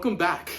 welcome back,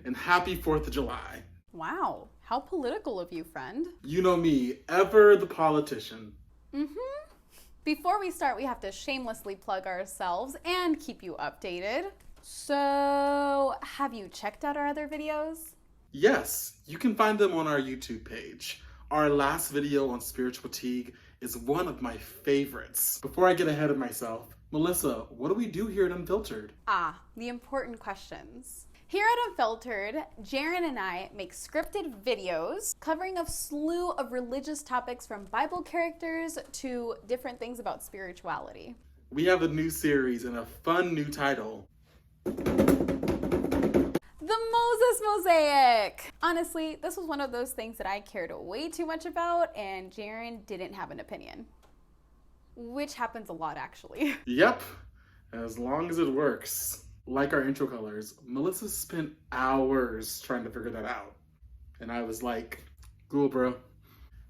and happy 4th of July. Wow, how political of you, friend. You know me, ever the politician. Before we start, we have to shamelessly plug ourselves and keep you updated. So, have you checked out our other videos? Yes, you can find them on our YouTube page. Our last video on spiritual fatigue is one of my favorites. Before I get ahead of myself, Melissa, what do we do here at Unfiltered? The important questions. Here at Unfiltered, Jaren and I make scripted videos covering a slew of religious topics from Bible characters to different things about spirituality. We have a new series and a fun new title. The Moses Mosaic! Honestly, this was one of those things that I cared way too much about, and Jaren didn't have an opinion. Which happens a lot, actually. Yep, as long as it works. Like our intro colors, Melissa spent hours trying to figure that out. And I was like, cool, bro.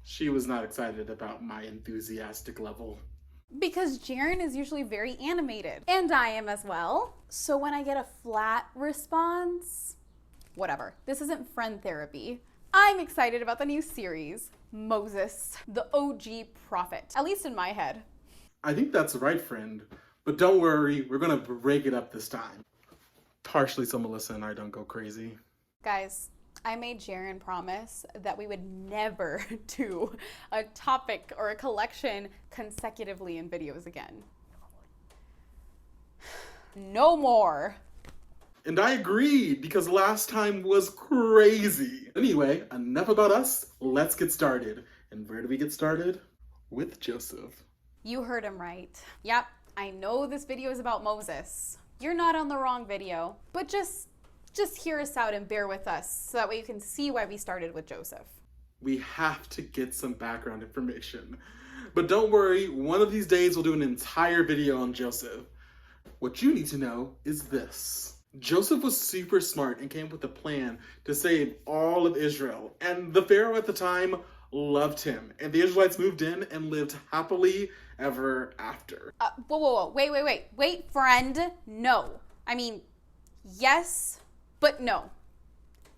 She was not excited about my enthusiastic level. Because Jaren is usually very animated, and I am as well. So when I get a flat response, whatever. This isn't friend therapy. I'm excited about the new series, Moses, the OG prophet, at least in my head. I think that's right, friend. But don't worry, we're gonna break it up this time. Partially so Melissa and I don't go crazy. Guys, I made Jaren promise that we would never do a topic or a collection consecutively in videos again. No more. And I agreed, because last time was crazy. Anyway, enough about us. Let's get started. And where do we get started? With Joseph. You heard him right. Yep, I know this video is about Moses. You're not on the wrong video, but just hear us out and bear with us so that way you can see why we started with Joseph. We have to get some background information. But don't worry, one of these days we'll do an entire video on Joseph. What you need to know is this. Joseph was super smart and came up with a plan to save all of Israel. And the Pharaoh at the time loved him. And the Israelites moved in and lived happily ever after. Whoa. Wait, friend. No. I mean, yes, but no.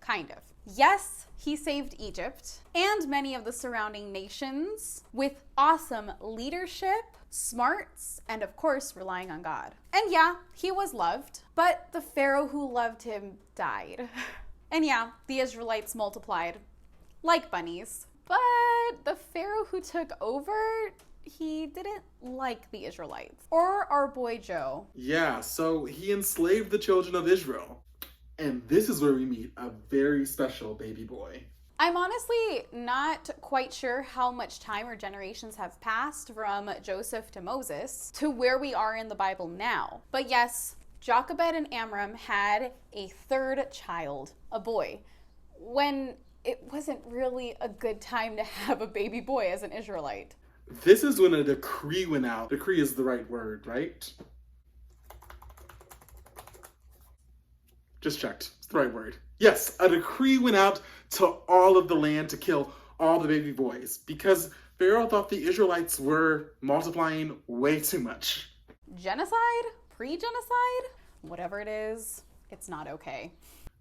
Kind of. Yes, he saved Egypt and many of the surrounding nations with awesome leadership, smarts, and of course, relying on God. And yeah, he was loved, but the Pharaoh who loved him died. And yeah, the Israelites multiplied like bunnies. But the Pharaoh who took over, he didn't like the Israelites. Or our boy Joe. Yeah, so he enslaved the children of Israel. And this is where we meet a very special baby boy. I'm honestly not quite sure how much time or generations have passed from Joseph to Moses to where we are in the Bible now. But yes, Jochebed and Amram had a third child, a boy, when it wasn't really a good time to have a baby boy as an Israelite. This is when a decree went out. Decree is the right word, right? Just checked. It's the right word. Yes, a decree went out to all of the land to kill all the baby boys because Pharaoh thought the Israelites were multiplying way too much. Genocide? Pre-genocide? Whatever it is, it's not okay.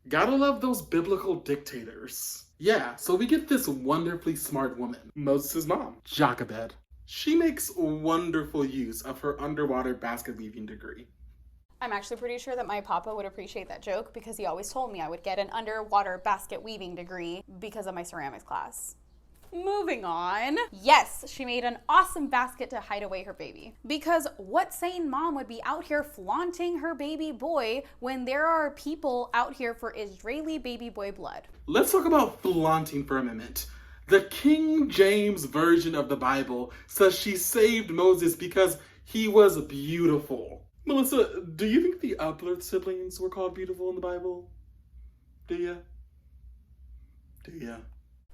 Gotta love those biblical dictators. Yeah, so we get this wonderfully smart woman, Moses' mom, Jochebed. She makes wonderful use of her underwater basket weaving degree. I'm actually pretty sure that my papa would appreciate that joke because he always told me I would get an underwater basket weaving degree because of my ceramics class. Moving on. Yes, she made an awesome basket to hide away her baby. Because what sane mom would be out here flaunting her baby boy when there are people out here for Israeli baby boy blood? Let's talk about flaunting for a minute. The King James Version of the Bible says she saved Moses because he was beautiful. Melissa, do you think the Upler siblings were called beautiful in the Bible? Do ya?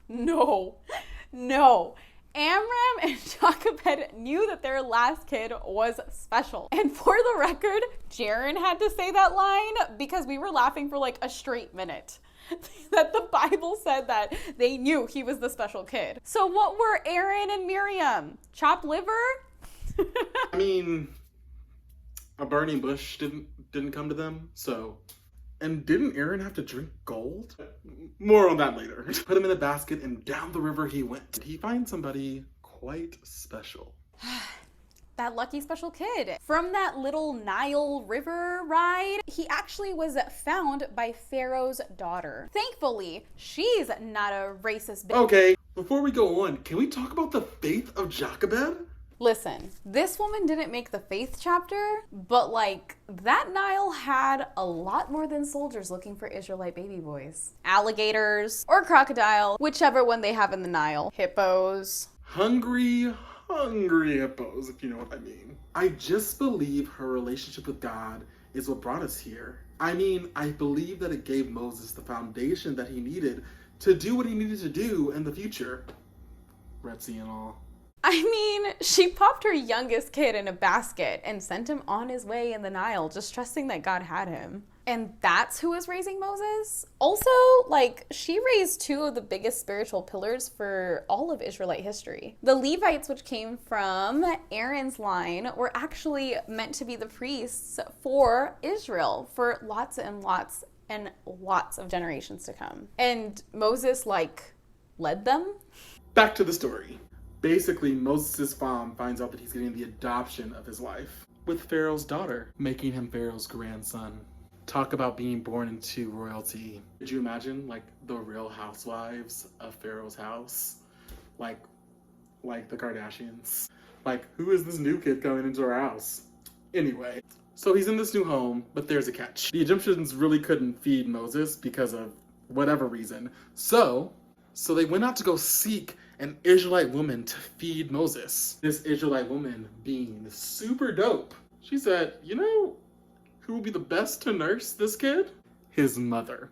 No. Amram and Jochebed knew that their last kid was special. And for the record, Jaren had to say that line because we were laughing for like a straight minute. That the Bible said that they knew he was the special kid. So what were Aaron and Miriam? Chopped liver? I mean, a burning bush didn't come to them, so And didn't Aaron have to drink gold? More on that later. Put him in a basket and down the river he went. He finds somebody quite special. That lucky special kid. From that little Nile River ride, he actually was found by Pharaoh's daughter. Thankfully, she's not a racist bitch. Okay, before we go on, can we talk about the faith of Jochebed? Listen, this woman didn't make the faith chapter, but like, that Nile had a lot more than soldiers looking for Israelite baby boys. Alligators or crocodile, whichever one they have in the Nile. Hippos. Hungry hippos, if you know what I mean. I just believe her relationship with God is what brought us here. I mean, I believe that it gave Moses the foundation that he needed to do what he needed to do in the future. Red Sea and all. I mean, she popped her youngest kid in a basket and sent him on his way in the Nile, just trusting that God had him. And that's who was raising Moses? Also, like, she raised two of the biggest spiritual pillars for all of Israelite history. The Levites, which came from Aaron's line, were actually meant to be the priests for Israel for lots and lots and lots of generations to come. And Moses, like, led them? Back to the story. Basically, Moses' mom finds out that he's getting the adoption of his life with Pharaoh's daughter, making him Pharaoh's grandson. Talk about being born into royalty. Could you imagine, like, the Real Housewives of Pharaoh's house? Like the Kardashians. Like, who is this new kid coming into our house? Anyway, so he's in this new home, but there's a catch. The Egyptians really couldn't feed Moses because of whatever reason. So they went out to go seek an Israelite woman to feed Moses. This Israelite woman being super dope. She said, you know, who will be the best to nurse this kid? His mother.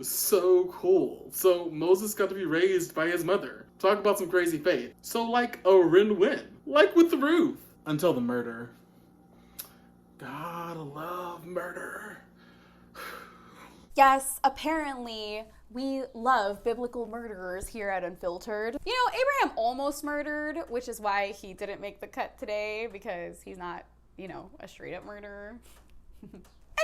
So cool. So Moses got to be raised by his mother. Talk about some crazy faith. So like a win-win. Like with Ruth. Until the murder. Gotta love murder. Yes, apparently we love biblical murderers here at Unfiltered. You know, Abraham almost murdered, which is why he didn't make the cut today, because he's not, you know, a straight up murderer.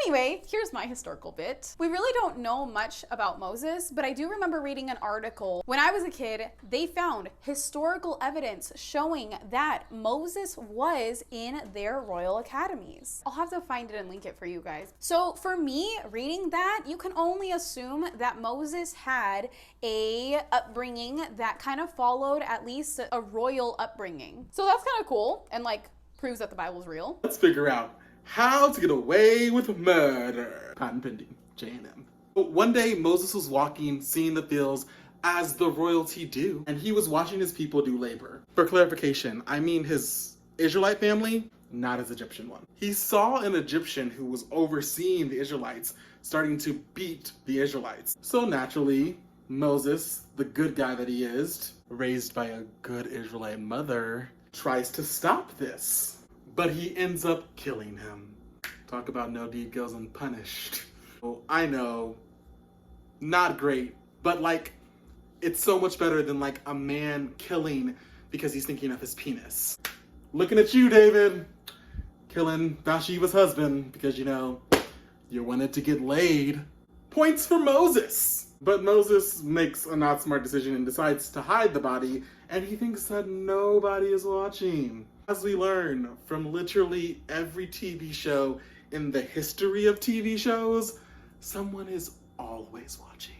Anyway, here's my historical bit. We really don't know much about Moses, but I do remember reading an article. When I was a kid, they found historical evidence showing that Moses was in their royal academies. I'll have to find it and link it for you guys. So for me, reading that, you can only assume that Moses had a upbringing that kind of followed at least a royal upbringing. So that's kind of cool and like proves that the Bible's real. Let's figure out how to get away with murder. Patent pending, J&M. One day, Moses was walking, seeing the fields as the royalty do, and he was watching his people do labor. For clarification, I mean his Israelite family, not his Egyptian one. He saw an Egyptian who was overseeing the Israelites starting to beat the Israelites. So naturally, Moses, the good guy that he is, raised by a good Israelite mother, tries to stop this. But he ends up killing him. Talk about no deed goes unpunished. Oh, I know, not great, but like, it's so much better than like a man killing because he's thinking of his penis. Looking at you, David, killing Bathsheba's husband because, you know, you wanted to get laid. Points for Moses. But Moses makes a not smart decision and decides to hide the body, and he thinks that nobody is watching. As we learn from literally every TV show in the history of TV shows, someone is always watching.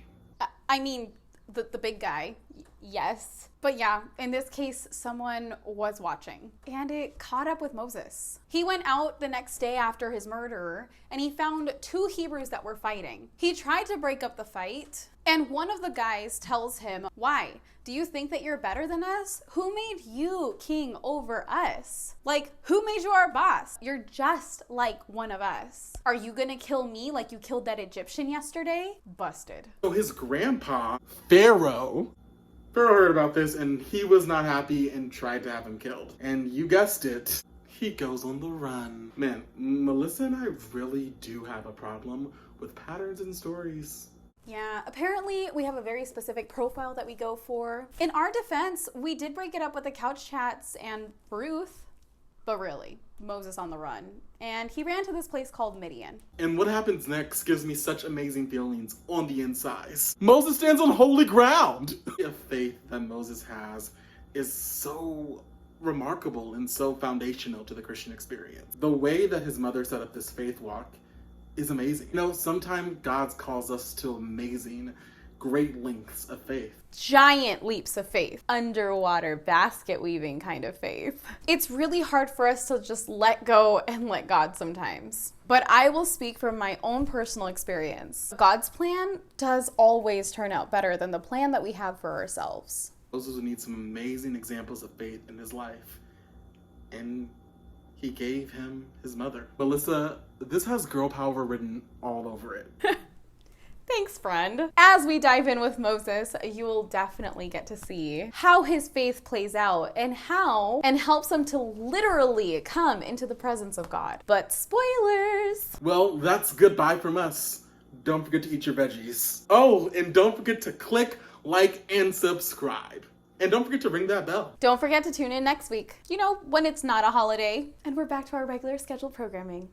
I mean, the big guy, yes. But yeah, in this case, someone was watching. And it caught up with Moses. He went out the next day after his murder, and he found two Hebrews that were fighting. He tried to break up the fight, and one of the guys tells him, "Why? Do you think that you're better than us? Who made you king over us? Like, who made you our boss? You're just like one of us. Are you gonna kill me like you killed that Egyptian yesterday?" Busted. So his grandpa, Pharaoh heard about this and he was not happy and tried to have him killed. And you guessed it, he goes on the run. Man, Melissa and I really do have a problem with patterns in stories. Yeah, apparently we have a very specific profile that we go for. In our defense, we did break it up with the couch chats and Ruth. but really, Moses on the run. And he ran to this place called Midian. And what happens next gives me such amazing feelings on the insides. Moses stands on holy ground. The faith that Moses has is so remarkable and so foundational to the Christian experience. The way that his mother set up this faith walk is amazing. You know, sometimes God calls us to amazing, great lengths of faith. Giant leaps of faith. Underwater basket weaving kind of faith. It's really hard for us to just let go and let God sometimes. But I will speak from my own personal experience. God's plan does always turn out better than the plan that we have for ourselves. Moses would need some amazing examples of faith in his life. And he gave him his mother. Melissa, this has girl power written all over it. Thanks, friend. As we dive in with Moses, you will definitely get to see how his faith plays out and helps him to literally come into the presence of God. But spoilers! Well, that's goodbye from us. Don't forget to eat your veggies. Oh, and don't forget to click, like, and subscribe. And don't forget to ring that bell. Don't forget to tune in next week. You know, when it's not a holiday and we're back to our regular scheduled programming.